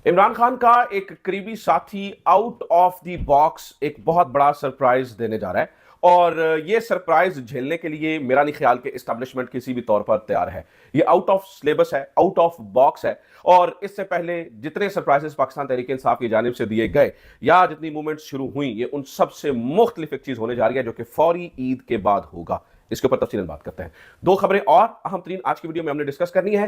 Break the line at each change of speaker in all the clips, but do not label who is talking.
इमरान खान का एक करीबी साथी आउट ऑफ द बॉक्स एक बहुत बड़ा सरप्राइज देने जा रहा है और ये सरप्राइज झेलने के लिए मेरा नहीं ख्याल कि एस्टैब्लिशमेंट किसी भी तौर पर तैयार है। ये आउट ऑफ सिलेबस है, आउट ऑफ बॉक्स है और इससे पहले जितने सरप्राइजेस पाकिस्तान तहरीक इंसाफ की जानिब से दिए गए या जितनी मूवमेंट शुरू हुई, ये उन सबसे मुख्तलिफ एक चीज होने जा रही है जो कि फौरी ईद के बाद होगा। इसके ऊपर तफसीलन बात करते हैं। दो खबरें और अहम तरीन आज की वीडियो में हमने डिस्कस करनी है।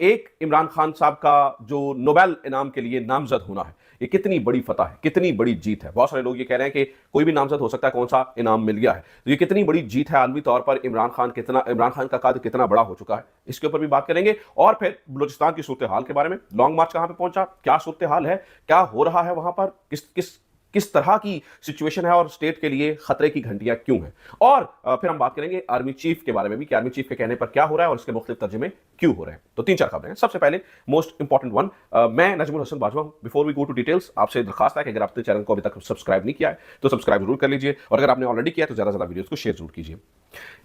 एक, इमरान खान साहब का जो नोबेल इनाम के लिए नामजद होना है, ये कितनी बड़ी फतह है, कितनी बड़ी जीत है। बहुत सारे लोग ये कह रहे हैं कि कोई भी नामजद हो सकता है, कौन सा इनाम मिल गया है। तो ये कितनी बड़ी जीत है आलमी तौर पर, इमरान खान का कद कितना बड़ा हो चुका है, इसके ऊपर भी बात करेंगे। और फिर बलूचिस्तान की सूरत हाल के बारे में, लॉन्ग मार्च कहां पे पहुंचा, क्या सूरत हाल है, क्या हो रहा है वहां पर, किस तरह की सिचुएशन है और स्टेट के लिए खतरे की घंटियां क्यों हैं। और फिर हम बात करेंगे आर्मी चीफ के बारे में भी कि आर्मी चीफ के कहने पर क्या हो रहा है और इसके मुख्तलिफ तर्जुमे क्यों हो रहे हैं। तो तीन चार खबरें हैं। सबसे पहले मोस्ट इंपॉर्टेंट वन, मैं नजमुल हसन बाजवा हूं। Before we go to details, आपसे दरखास्त है कि अगर आपने चैनल को अभी तक सब्सक्राइब नहीं किया है तो सब्सक्राइब जरूर कर लीजिए और अगर आपने ऑलरेडी किया है तो ज्यादा से ज्यादा वीडियोस को शेयर जरूर कीजिए।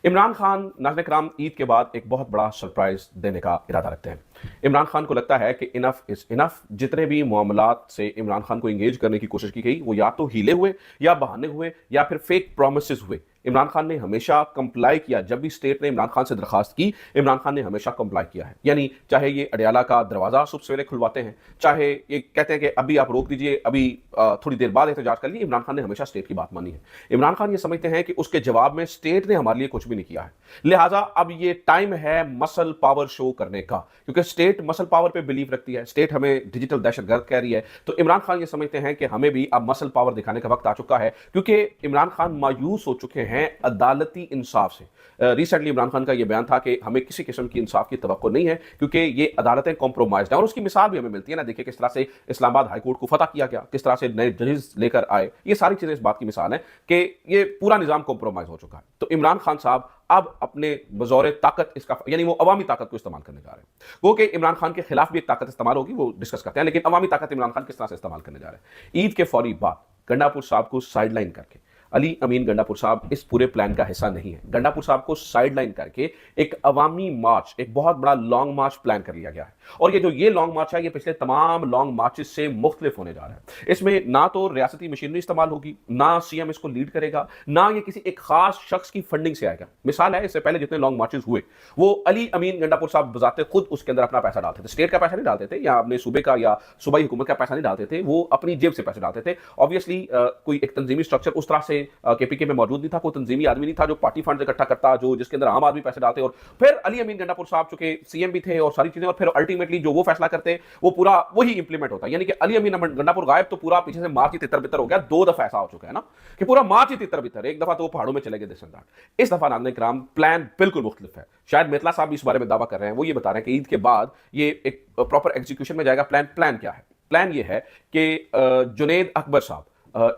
इमरान खान नाज़रीन कराम ईद के बाद एक बहुत बड़ा सरप्राइज देने का इरादा रखते हैं। इमरान खान को लगता है कि इनफ इज इनफ। जितने भी मामलात से इमरान खान को एंगेज करने की कोशिश की गई वो या तो हीले हुए या बहाने हुए या फिर फेक प्रोमिसेस हुए। इमरान खान ने हमेशा कंप्लाई किया। जब भी स्टेट ने इमरान खान से दरखास्त की, इमरान खान ने हमेशा कंप्लाई किया है। यानी चाहे ये अडियाला का दरवाजा सुबह सवेरे खुलवाते हैं, चाहे ये कहते हैं कि अभी आप रोक दीजिए, अभी थोड़ी देर बाद एहतजाज कर लिए, इमरान खान ने हमेशा स्टेट की बात मानी है। इमरान खान ये समझते हैं कि उसके जवाब में स्टेट ने हमारे लिए कुछ भी नहीं किया है, लिहाजा अब ये टाइम है मसल पावर शो करने का, क्योंकि स्टेट मसल पावर पे बिलीव रखती है। स्टेट हमें डिजिटल दहशतगर्द कह रही है, तो इमरान खान ये समझते हैं कि हमें भी अब मसल पावर दिखाने का वक्त आ चुका है, क्योंकि इमरान खान मायूस हो चुके हैं अदालती इंसाफ से। रिसेंटली इमरान खान का यह बयान था कि हमें किसी किस्म की इंसाफ की तवक्को नहीं है क्योंकि ये अदालतें कॉम्प्रोमाइज्ड हैं। और उसकी मिसाल भी हमें मिलती है ना, देखिए किस तरह से इस्लामाबाद हाईकोर्ट को फतह किया गया, किस तरह से नए जजेस लेकर आए। ये सारी चीजें इस बात की मिसाल है कि ये पूरा निजाम कॉम्प्रोमाइज हो चुका है। तो इमरान खान साहब अब अपने बजौरे ताकत इसका, यानी वो अवामी ताकत को इस्तेमाल करने जा रहे हैं। वो कि इमरान खान के खिलाफ भी एक ताकत इस्तेमाल होगी, वो डिस्कस करते हैं, लेकिन अवामी ताकत इमरान खान किस तरह से इस्तेमाल करने जा रहे हैं। ईद के फौरी बाद गंडापुर साहब को साइडलाइन करके, अली अमीन गंडापुर साहब इस पूरे प्लान का हिस्सा नहीं है। गंडापुर साहब को साइडलाइन करके एक अवामी मार्च, एक बहुत बड़ा लॉन्ग मार्च प्लान कर लिया गया है। और ये लॉन्ग मार्च है, ये पिछले तमाम लॉन्ग मार्चेस से मुख्तलिफ होने जा रहा है। इसमें ना तो रियासती मशीनरी इस्तेमाल होगी, ना सीएम इसको लीड करेगा, ना ये किसी एक खास शख्स की फंडिंग से आएगा। मिसाल है, इससे पहले जितने लॉन्ग मार्चेस हुए वो अली अमीन गंडापुर साहब बजाते खुद उसके अंदर अपना पैसा डालते थे। स्टेट का पैसा नहीं डालते थे या अपने सूबे का या सूबाई हुकूमत का पैसा नहीं डालते थे, वो अपनी जेब से पैसे डालते थे। ऑब्वियसली कोई एक तंजीमी स्ट्रक्चर उस तरह से केपीके में मौजूद नहीं था, कोई तंजीमी आदमी नहीं था जो पार्टी फंड इकट्ठा करता, जो जिसके अंदर आम आदमी पैसे डालते। और फिर अली अमीन गंडापुर साहब चूंकि सीएम भी थे और सारी चीजें, और फिर अल्टीमेटली जो वो फैसला करते वो पूरा वही इंप्लीमेंट होता। यानी कि अली अमीन गंडापुर गायब तो पूरा पीछे से मार्च ही तितर बितर हो गया। दो दफा ऐसा हो चुका है ना कि पूरा मार्च ही तितर बितर, एक दफा तो वो पहाड़ों में चले गए दिसंदार। इस दफा नाज़रीन किराम प्लान बिल्कुल मुख्तलिफ है। शायद मेतला साहब भी इस बारे में दावा कर रहे हैं। वो ये बता रहे हैं कि ईद के बाद ये एक प्रॉपर एग्जीक्यूशन में जाएगा। प्लान क्या है? प्लान ये है कि जुनेद अकबर साहब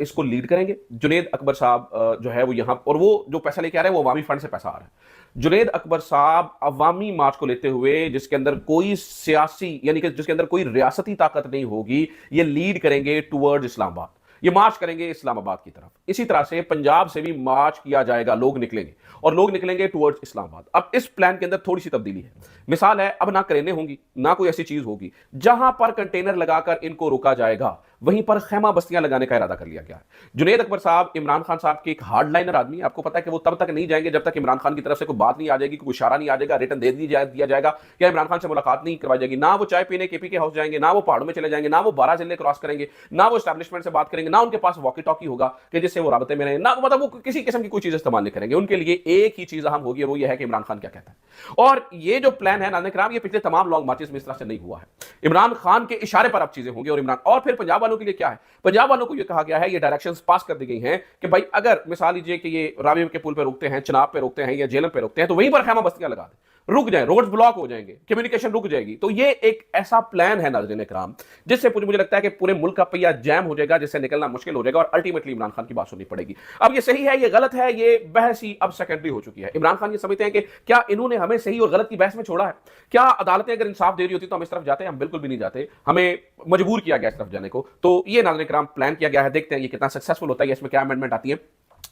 इसको लीड करेंगे। जुनेद अकबर साहब जो है वो यहां, और वो जो पैसा लेके आ रहे हैं वो अवामी फंड से पैसा आ रहा है। जुनेद अकबर साहब अवामी मार्च को लेते हुए, जिसके अंदर कोई सियासी, यानी कि जिसके अंदर कोई रियासती ताकत नहीं होगी, ये लीड करेंगे टुवर्ड्स इस्लामाबाद। ये मार्च करेंगे इस्लामाबाद की तरफ। इसी तरह से पंजाब से भी मार्च किया जाएगा, लोग निकलेंगे और लोग निकलेंगे टुवर्ड्स इस्लामाबाद। अब इस प्लान के अंदर थोड़ी सी तब्दीली है। मिसाल है, अब ना क्रेनें होंगी, ना कोई ऐसी चीज होगी। जहां पर कंटेनर लगाकर इनको रोका जाएगा वहीं पर खैमा बस्तियां लगाने का इरादा कर लिया गया है। जुनेद अकबर साहब इमरान खान साहब के एक हार्ड लाइनर आदमी, आपको पता है कि वो तब तक नहीं जाएंगे जब तक इमरान खान की तरफ से कोई बात नहीं आ जाएगी, कोई इशारा नहीं आ जाएगा, रिटर्न दे दिया जाएगा या इमरान खान से मुलाकात नहीं करवाई जाएगी। ना वो चाय पीने केपीके हाउस जाएंगे, ना वो पहाड़ों में चले जाएंगे, ना वो 12 जिले क्रॉस करेंगे, ना वो एस्टैब्लिशमेंट से बात करेंगे, ना उनके पास वॉकी टॉकी होगा कि जिससे वो राबते में रहे, ना मतलब वो किसी किस्म की कोई चीज इस्तेमाल नहीं करेंगे। उनके लिए एक ही चीज अहम होगी और वो ये है कि इमरान खान क्या कहता है। और ये जो प्लान है नाज़रीन किराम, ये पिछले तमाम लॉन्ग मार्चेस में इस तरह से नहीं हुआ है। इमरान खान के इशारे पर अब चीजें होंगी। और फिर पंजाब वालों के लिए क्या है? पंजाब वालों को यह कहा गया है, ये डायरेक्शंस पास कर दी गई हैं कि भाई अगर मिसाल लीजिए कि ये रावी के पुल पे रुकते हैं, चिनाब पे रुकते हैं या जेलम पे रुकते हैं, तो वहीं पर खैमा बस्तियां लगा दें, रुक जाए, रोड्स ब्लॉक हो जाएंगे, कम्युनिकेशन रुक जाएगी। तो ये एक ऐसा प्लान है नाज़रीन इकराम, जिससे मुझे लगता है कि पूरे मुल्क का पहिया जैम हो जाएगा, जिससे निकलना मुश्किल हो जाएगा और अल्टीमेटली इमरान खान की बात सुननी पड़ेगी। अब ये सही है, ये गलत है, ये बहस ही अब सेकेंडरी हो चुकी है। इमरान खान ये समझते हैं कि क्या इन्होंने हमें सही और गलत की बहस में छोड़ा है? क्या अदालतें अगर इंसाफ दे रही होती तो हम इस तरफ जाते हैं? हम बिल्कुल भी नहीं जाते, हमें मजबूर किया गया इस तरफ जाने को। तो ये नाज़रीन इकराम प्लान किया गया है। देखते हैं ये कितना सक्सेसफुल होता है, इसमें क्या अमेंडमेंट आती है।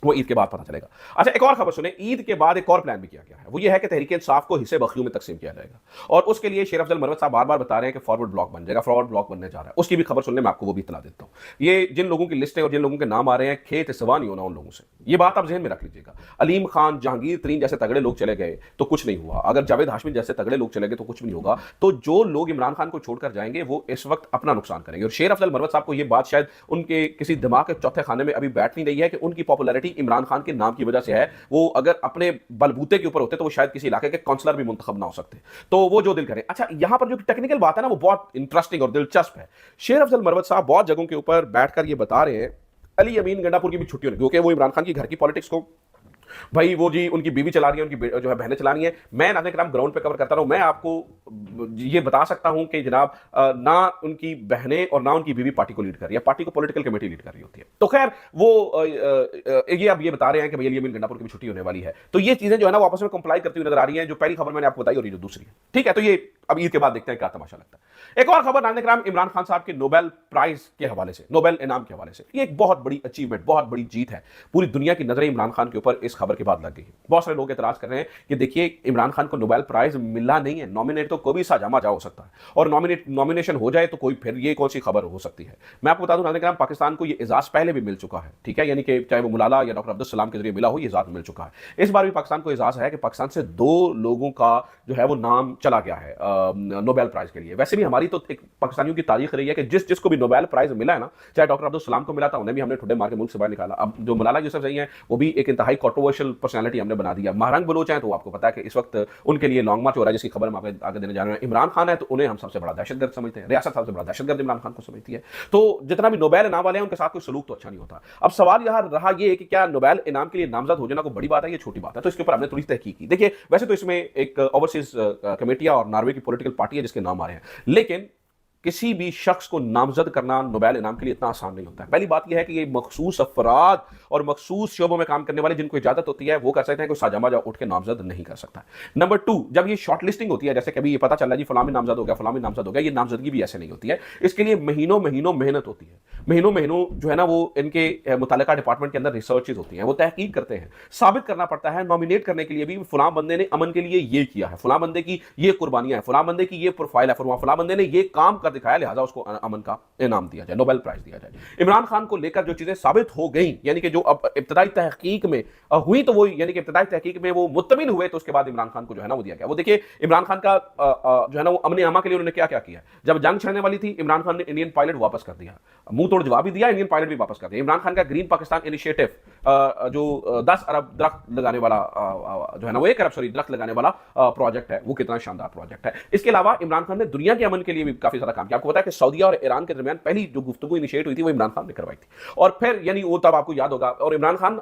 वो ईद के बाद पता चलेगा। अच्छा, एक और खबर सुने, ईद के बाद एक और प्लान भी किया गया है, वो ये है कि तहरीक इंसाफ को हिस्से बखियों में तकसीम किया जाएगा और उसके लिए शेर अफजल मरवत साहब बार बार बता रहे हैं कि फॉरवर्ड ब्लॉक बन जाएगा, फॉरवर्ड ब्लॉक बनने जा रहा है। उसकी भी खबर सुनने में आपको वो भी इतला देता हूं। ये जिन लोगों की लिस्ट है और जिन लोगों के नाम आ रहे हैं, खेत सवा नहीं होना उन लोगों से, ये बात आप जहन में रख लीजिएगा। अलीम खान, जहांगीर तरीन जैसे तगड़े लोग चले गए तो कुछ नहीं हुआ, अगर जावेद हाशमी जैसे तगड़े लोग चले गए तो कुछ भी नहीं होगा। तो जो लोग इमरान खान को छोड़कर जाएंगे वो इस वक्त अपना नुकसान करेंगे। और शेर अफजल मरवत साहब को यह बात शायद उनके किसी दिमाग के चौथे खाने में अभी बैठ नहीं रही है कि उनकी पॉपुलैरिटी इमरान खान के नाम की वजह से है। वो अगर अपने बलबूते के ऊपर होते तो वो शायद किसी इलाके के काउंसलर भी मुंतखब ना हो सकते। तो वो जो दिल करें। अच्छा, यहां पर जो टेक्निकल बात है ना, वो बहुत इंटरेस्टिंग और दिलचस्प है। शेर अफजल मरवत साहब बहुत जगहों के ऊपर बैठकर ये बता रहे हैं अली अमीन गंडापुर की भी छुट्टी होगी, क्योंकि वो इमरान खान की घर की पॉलिटिक्स को, भाई वो जी उनकी बीवी चला रही है, उनकी जो है बहनें चला रही हैं। मैं नाज़रीन कराम ग्राउंड पे कवर करता रहा हूं, मैं आपको ये बता सकता हूं कि जनाब ना उनकी बहनें और ना उनकी बीवी पार्टी को लीड कर रही है, पार्टी को पॉलिटिकल कमेटी लीड कर रही होती है। तो खैर वो ये अब ये बता रहे हैं कि भैया अली अमीन गंडापुर की भी छुट्टी होने वाली है। तो ये चीजें जो है ना वो आपस में कंप्लाई करती हुई नजर आ रही हैं, जो पहली खबर मैंने आपको बताई और ये जो दूसरी है। ठीक है, तो ये अब ईद के बाद देखते हैं क्या तमाशा लगता है। एक और खबर नाज़रीन कराम इमरान खान साहब के नोबेल प्राइज के हवाले से, नोबेल इनाम के हवाले से। ये एक बहुत बड़ी अचीवमेंट, बहुत बड़ी जीत है। पूरी दुनिया की नजरें इमरान खान के ऊपर इस खबर के बाद लग गई है। बहुत सारे लोग एतराज कर रहे हैं कि देखिए इमरान खान को नोबेल प्राइज मिला नहीं है, नॉमिनेट तो कोई भी साजामा जा हो सकता है, और नॉमिनेशन हो जाए तो कोई फिर ये कौन सी खबर हो सकती है। मैं आपको बता दूं नाज़रीन कराम, पाकिस्तान को ये एजाज पहले भी मिल चुका है। ठीक है, यानी कि चाहे वो मुलाला या डॉक्टर अब्दुल सलाम के जरिए मिला हो, ये एजाज मिल चुका है। इस बार भी पाकिस्तान को एजाज है कि पाकिस्तान से 2 लोगों का जो है वो नाम चला गया है नोबेल प्राइज के लिए। वैसे भी हमारी तो एक पाकिस्तानियों की तारीख रही है कि जिस जिसको भी नोबेल प्राइज मिला है ना, चाहे डॉक्टर अब्दुल सलाम को मिला था, उन्हें भी हमने ठुड्डे मार के मुल्क से बाहर निकाला। अब जो मलाला यूसुफजई हैं वो भी एक इंतहाई कंट्रोवर्शियल पर्सनालिटी हमने बना दिया। महरंग बलोच हैं तो आपको पता है कि इस वक्त उनके लिए लॉन्ग मार्च हो रहा है, जिसकी खबर हम आगे देने जा रहे हैं। इमरान खान है तो उन्हें हम सबसे बड़ा दहशतगर्द समझते हैं, रियासत सबसे बड़ा दहशतगर्द इमरान खान को समझती है। तो जितना भी नोबेल इनाम वाले हैं उनके साथ कोई सलूक तो अच्छा नहीं होता। अब सवाल यहां रहा ये कि क्या नोबेल इनाम के लिए नामजद हो जाना कोई बड़ी बात है, ये छोटी बात है? तो इसके ऊपर हमने थोड़ी तहकीक की। देखिए वैसे तो इसमें एक ओवरसीज कमेटियां और नॉर्वे की पॉलिटिकल पार्टी है जिसके नाम आ रहे हैं, लेकिन किसी भी शख्स को नामजद करना नोबेल इनाम के लिए इतना आसान नहीं होता है। पहली बात यह है कि ये मखसूस अफराद और मखसूस शोबों में काम करने वाले जिनको इजाजत होती है वो कर सकते हैं, कोई साजामाजा उठ के नामजद नहीं कर सकता। नंबर 2, जब ये शॉर्ट लिस्टिंग होती है, जैसे कभी ये पता चल रहा है जी फलामी नामजद हो गया, फलामी नामजद हो गया, ये नामजदगी भी ऐसे नहीं होती है। इसके लिए महीनों महीनों मेहनत होती है, महीनों महीनों जो है ना वो इनके मुतालिका डिपार्टमेंट के अंदर रिसर्चेज होती हैं, वो तहकीक करते हैं, साबित करना पड़ता है। नॉमिनेट करने के लिए भी फलां बंदे ने अमन के लिए ये किया है, फलां बंदे की ये कुर्बानियां हैं, फलां बंदे की ये प्रोफाइल है, फलां बंदे ने ये काम कर दिखाया, लिहाजा उसको अमन का इनाम दिया जाए, नोबेल प्राइज दिया जाए। इमरान खान को लेकर जो चीजें साबित हो गई, यानी कि जो अब इब्तदाई तहकीक में हुई, तो वो यानी कि इब्तदाई तहकीक में वो मुत्तमिन हुए, तो उसके बाद इमरान खान को जो है ना वो दिया गया। वो देखिए इमरान खान का जो है ना वो अमन अमा के लिए उन्होंने क्या क्या किया। जब जंग छिड़ने वाली थी, इमरान खान ने इंडियन पायलट वापस कर दिया, मुंह तोड़ जवाब भी दिया, इंडियन पायलट भी वापस कर दिया। इमरान खान का ग्रीन पाकिस्तान इनिशिएटिव जो 10 अरब दरख्त लगाने वाला जो है ना वो 1 अरब दरख्त लगाने वाला प्रोजेक्ट है, वो कितना शानदार प्रोजेक्ट है। इसके अलावा इमरान खान ने दुनिया के अमन के लिए भी काफी सारा काम किया। आपको पता है कि सऊदीया और ईरान के दरमियान पहली जो गुफ्तगू इनिशिएट हुई थी वो इमरान खान ने करवाई थी, और फिर यानी वो तब आपको याद होगा। और इमरान खान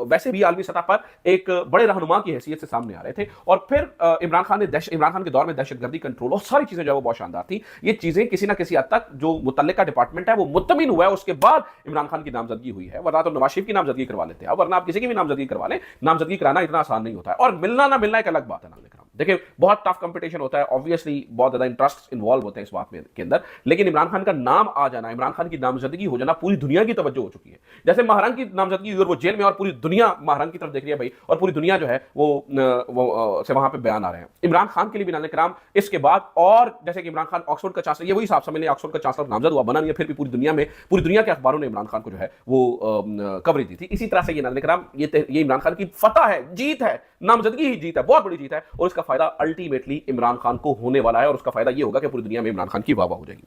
वैसे भी आलमी सतह पर एक बड़े रहनुमा की हैसियत से सामने आ रहे थे, और फिर इमरान खान के दौर में दहशतगर्दी कंट्रोल और सारी चीजें जो है वो बहुत शानदार थी। ये चीजें किसी ना किसी हद तक जो मुतल्लिका डिपार्टमेंट है वो मुत्तमिन हुआ है, उसके बाद इमरान खान की नामजदगी हुई है। वरना तो नवाज शरीफ की नामजदगी करवा लेते हैं, वरना आप किसी की भी नामजदगी करवा लें, नामजदगी कराना इतना आसान नहीं होता है। और मिलना ना मिलना एक अलग बात है। देखिए बहुत टफ कंपटीशन होता है, ऑब्वियसली बहुत ज्यादा इंटरेस्ट इन्वॉल्व होते हैं इस बात में के अंदर, लेकिन इमरान खान का नाम आ जाना, इमरान खान की नामजदगी हो जाना, पूरी दुनिया की तवज्जो हो चुकी है। जैसे महरंग की नामजदगी हुई और वो जेल में, और पूरी दुनिया महरंग की तरफ देख रही है भाई, और पूरी दुनिया जो है वो से वहां पे बयान आ रहे हैं। इमरान खान के लिए भी नाज़रीन किराम इसके बाद, और जैसे कि इमरान खान ऑक्सफोर्ड का चांसलर, ये वही हिसाब समझ लें, ऑक्सफोर्ड का चांसलर नामजद हुआ, बना नहीं है, फिर भी पूरी दुनिया के अखबारों ने इमरान खान को जो है वो कवरेज दी थी। इसी तरह से ये नाज़रीन किराम ये इमरान खान की फतह है, जीत है, नामजदगी ही जीत है, बहुत बड़ी जीत है, और इसका फायदा अल्टीमेटली इमरान खान को होने वाला है, और उसका फायदा ये होगा कि पूरी दुनिया में इमरान खान की वाह वाह हो जाएगी।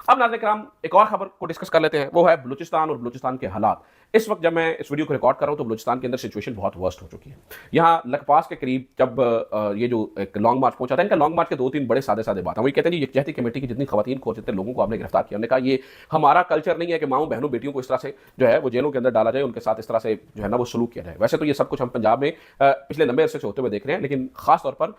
अब नाज़रीन किराम एक और खबर को डिस्कस कर लेते हैं, वो है बलूचिस्तान और बलूचिस्तान के हालात। इस वक्त जब मैं इस वीडियो को रिकॉर्ड कर रहा हूं तो बलूचिस्तान के अंदर सिचुएशन बहुत वर्स्ट हो चुकी है। यहां लखपास के करीब जब ये जो एक लॉन्ग मार्च पहुंचा था, इनका लॉन्ग मार्च के 2-3 बड़े सादे बात है। वो कहते हैं यकजहती कमेटी की जितनी खवातीन को, जितने लोगों को आपने गिरफ्तार किया, हमने कहा ये हमारा कल्चर नहीं है कि माओ बहनों बेटियों को इस तरह से जो है वो जेलों के अंदर डाला जाए, उनके साथ इस तरह से जो है ना वो सलूक किया जाए। वैसे तो ये सब कुछ हम पंजाब में पिछले लंबे अरसे से होते हुए देख रहे हैं, लेकिन खास तौर पर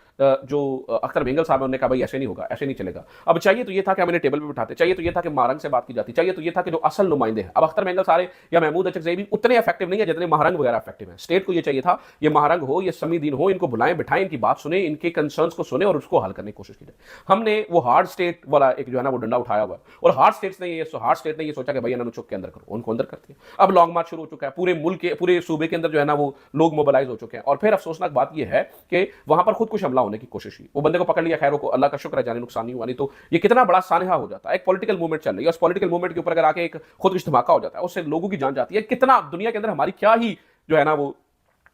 जो अख्तर बेंगल साहब ने कहा भाई ऐसे नहीं होगा, ऐसे नहीं चलेगा। अब चाहिए तो ये था कि हम इन्हें टेबल पर बिठाते, चाहिए तो ये था कि महरंग से बात की जाती, चाहिए तो ये था कि जो असल नुमाइंदे हैं, अब अख्तर बेंगल सारे या महमूद अचकज़ई भी उतने इफेक्टिव नहीं है जितने महरंग वगैरह इफेक्टिव है। स्टेट को ये चाहिए था, ये महरंग हो, ये समीदीन हो, इनको बुलाएं बिठाएं, इनकी बात सुने, इनके कंसर्न्स को सुने और उसको हल करने की कोशिश की जाए। हमने वो हार्ड स्टेट वाला एक जो है ना वो डंडा उठाया हुआ है, और हार्ड स्टेट ने ये सोचा कि भाई इन्होंने चुप के अंदर करो, उनको अंदर करती है। अब लॉन्ग मार्च शुरू हो चुका है, पूरे मुल्क के पूरे सूबे के अंदर जो है ना वो लोग मोबिलाइज हो चुके हैं। और फिर अफसोसनाक बात यह है कि वहां पर खुद कुछ हमला होने की कोशिश की, वो बंदे को पकड़ लिया, खैर को अल्लाह का शुक्र है जाने नुकसान नहीं हुआ, नहीं तो ये कितना बड़ा सानहा हो जाता है। एक पॉलिटिकल मूवमेंट चल रही है, उस पॉलिटिकल मूवमेंट के ऊपर अगर आके एक खुद कुछ धमाका हो जाता है, उससे लोगों की जान जाती है, कितना दुनिया के अंदर हमारी क्या ही जो है ना वो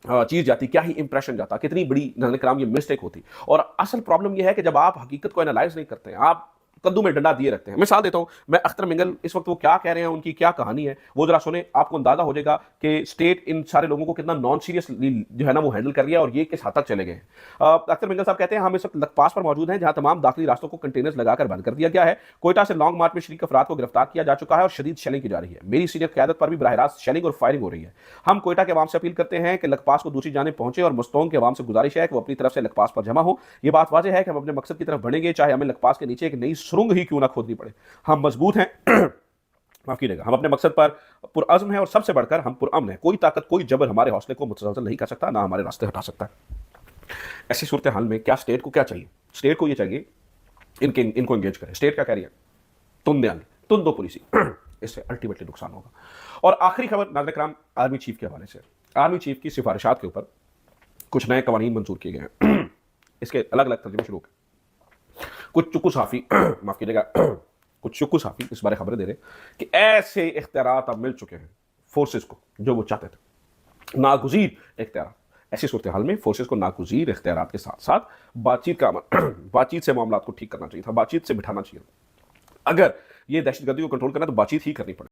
चीज जाती, क्या ही इंप्रेशन जाता, कितनी बड़ी नाम ये मिस्टेक होती। और असल प्रॉब्लम यह है कि जब आप हकीकत को एनालाइज नहीं करते हैं, आप कद्दू में डंडा दिए रखते हैं। मिसाल देता हूं मैं, अख्तर मिंगल इस वक्त वो क्या कह रहे हैं, उनकी क्या कहानी है, वो जरा सुने, आपको अंदाजा हो जाएगा कि स्टेट इन सारे लोगों को कितना नॉन सीरियस जो है ना वो हैंडल कर रही है और ये किस हद तक चले गए हैं। अख्तर मिंगल साहब कहते हैं हम इस वक्त लखपास पर मौजूद हैं, जहां तमाम दाखिली रास्तों को कंटेनर्स लगाकर बंद कर दिया गया है। कोयटा से लॉन्ग मार्च में शरीक अफराद को गिरफ्तार किया जा चुका है और शदीद शेलिंग की जा रही है। मेरी सीनियर क़यादत पर भी बराह रास्त शेलिंग और फायरिंग हो रही है। हम कोयटा के अवाम से अपील करते हैं कि लखपास को दूसरी जानिब पहुंचे और मुस्तोंग के अवाम से गुजारिश है कि वो अपनी तरफ से लखपास पर जमा हो। ये बात वाज़ेह है कि हम अपने मकसद की तरफ बढ़ेंगे, चाहे हमें लखपास के नीचे एक नई सुरंग ही क्यों ना खोदनी पड़े। हम मजबूत हैं माफ कीजिएगा, हम अपने मकसद पर पुरअज़्म हैं और सबसे बढ़कर हम पुरअमन हैं। कोई ताकत, कोई जबर हमारे हौसले को मुतज़लज़ल नहीं कर सकता, ना हमारे रास्ते हटा सकता है। ऐसी सूरत हाल में क्या स्टेट को क्या चाहिए? स्टेट को ये चाहिए इनको एंगेज करें। स्टेट क्या कह रही है? तुम दे, तुम दो पुलिसी, इससे अल्टीमेटली नुकसान होगा। और आखिरी खबर नाज़रीन किराम, आर्मी चीफ के हवाले से। आर्मी चीफ की सिफारिशात के ऊपर कुछ नए कवानीन मंजूर किए गए हैं। इसके अलग अलग तर्जुमे शुरू हो गए। कुछ चुक्कू साफ़ी माफ कीजिएगा, कुछ चुक्कू साफ़ी इस बारे खबरें दे रहे कि ऐसे इख्तियारात अब मिल चुके हैं फोर्सेस को जो वो चाहते थे, नागुज़ीर इख्तियार। ऐसी सूरत हाल में फोर्सेस को नागुज़ीर इख्तियारात के साथ साथ बातचीत का अमल बातचीत से मामला को ठीक करना चाहिए था, बातचीत से बिठाना चाहिए। अगर ये दहशतगर्दी को कंट्रोल करना है तो बातचीत ही करनी पड़े।